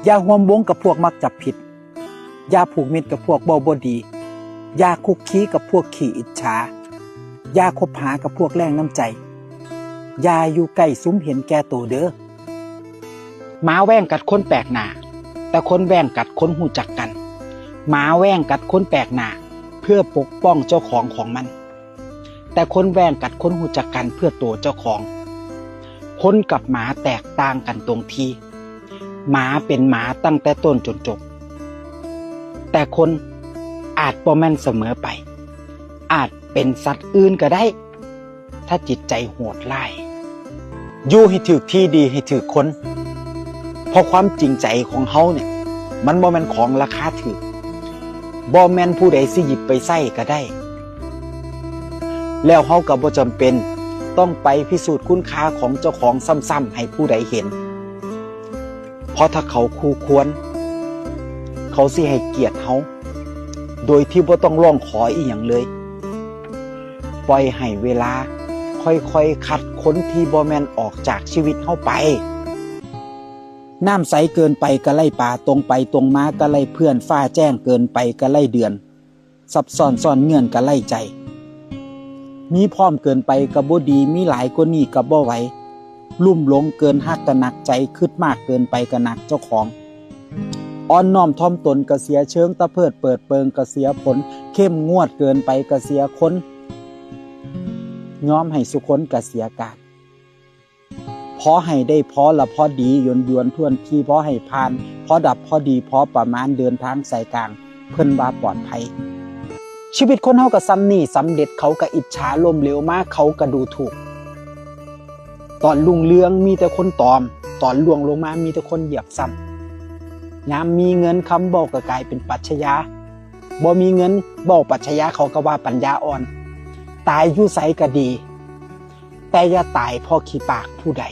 อย่าห่วมวงกับพวกมักจับผิดอย่าผูกมิตรกับพวกบ่ดีอย่าคุกคีกับพวกขี้อิจฉาอย่าคบหากับพวกแรงน้ำใจอย่าอยู่ใกล้ซุ้มเห็นแก่ตัวเด้อหมาแว่งกัดคนแปลกหน้าแต่คนแว่งกัดคนหูจักกันหมาแว่งกัดคนแปลกหน้าเพื่อปกป้องเจ้าของของมันแต่คนแว่งกัดคนหูจักกันเพื่อตัวเจ้าของคนกับหมาแตกต่างกันตรงที่หมาเป็นหมาตั้งแต่ต้นจนจบแต่คนอาจบ่แม่นเสมอไปอาจเป็นสัตว์อื่นก็ได้ถ้าจิตใจโหดร้ายอยู่ให้ถูกที่ดีให้ถูกคนเพราะความจริงใจของเฮาเนี่ยมันบ่แม่นของราคาถูกบ่แม่นผู้ใดสิหยิบไปใช้ก็ได้แล้วเฮาก็บ่จำเป็นต้องไปพิสูจน์คุณค่าของเจ้าของซ้ำๆให้ผู้ใดเห็นเพราะถ้าเขาคู่ควรเขาสิให้เกียรติเฮาโดยที่บ่ต้องร้องขออีหยังเลยปล่อยให้เวลาค่อยๆคัดคนที่บ่แม่นออกจากชีวิตเฮาไปน้ำใสเกินไปก็ไล่ป่าตรงไปตรงมาก็ไล่เพื่อนฟ้าแจ้งเกินไปก็ไล่เดือนซับซ้อนซ่อนเงื่อนก็ไล่ใจมีพร้อมเกินไปก็บ่ดีมีหลายกว่านี้ก็บ่ไหวลุ่มหลงเกินฮักก็หนักใจคิดมากเกินไปก็หนักเจ้าของอ่อนน้อมถ่อมตนก็เสียเชิงตะเพิดเปิดเปิงก็เสียผลเข้มงวดเกินไปก็เสียคนยอมให้สุคนก็เสียการพอให้ได้พอละพอดียวนท่วนที่พอให้ผ่านพอดับพอดีพอประมาณเดินทางสายกลางเพิ่นว่าปลอดภัยชีวิตคนเฮาก็ซ้ำนี่สำเร็จเขาก็อิจฉาล้มเหลวมากเขาก็ดูถูกตอนรุ่งเรืองมีแต่คนตอมตอนล่วงลงมามีแต่คนเหยียบซ้ำยามมีเงินคำบอกก็กลายเป็นปรัชญาบ่มีเงินบอกปรัชญาเขาก็ว่าปัญญาอ่อนตายอยู่ไสก็ดีแต่อย่าตายเพราะขี้ปากผู้ใด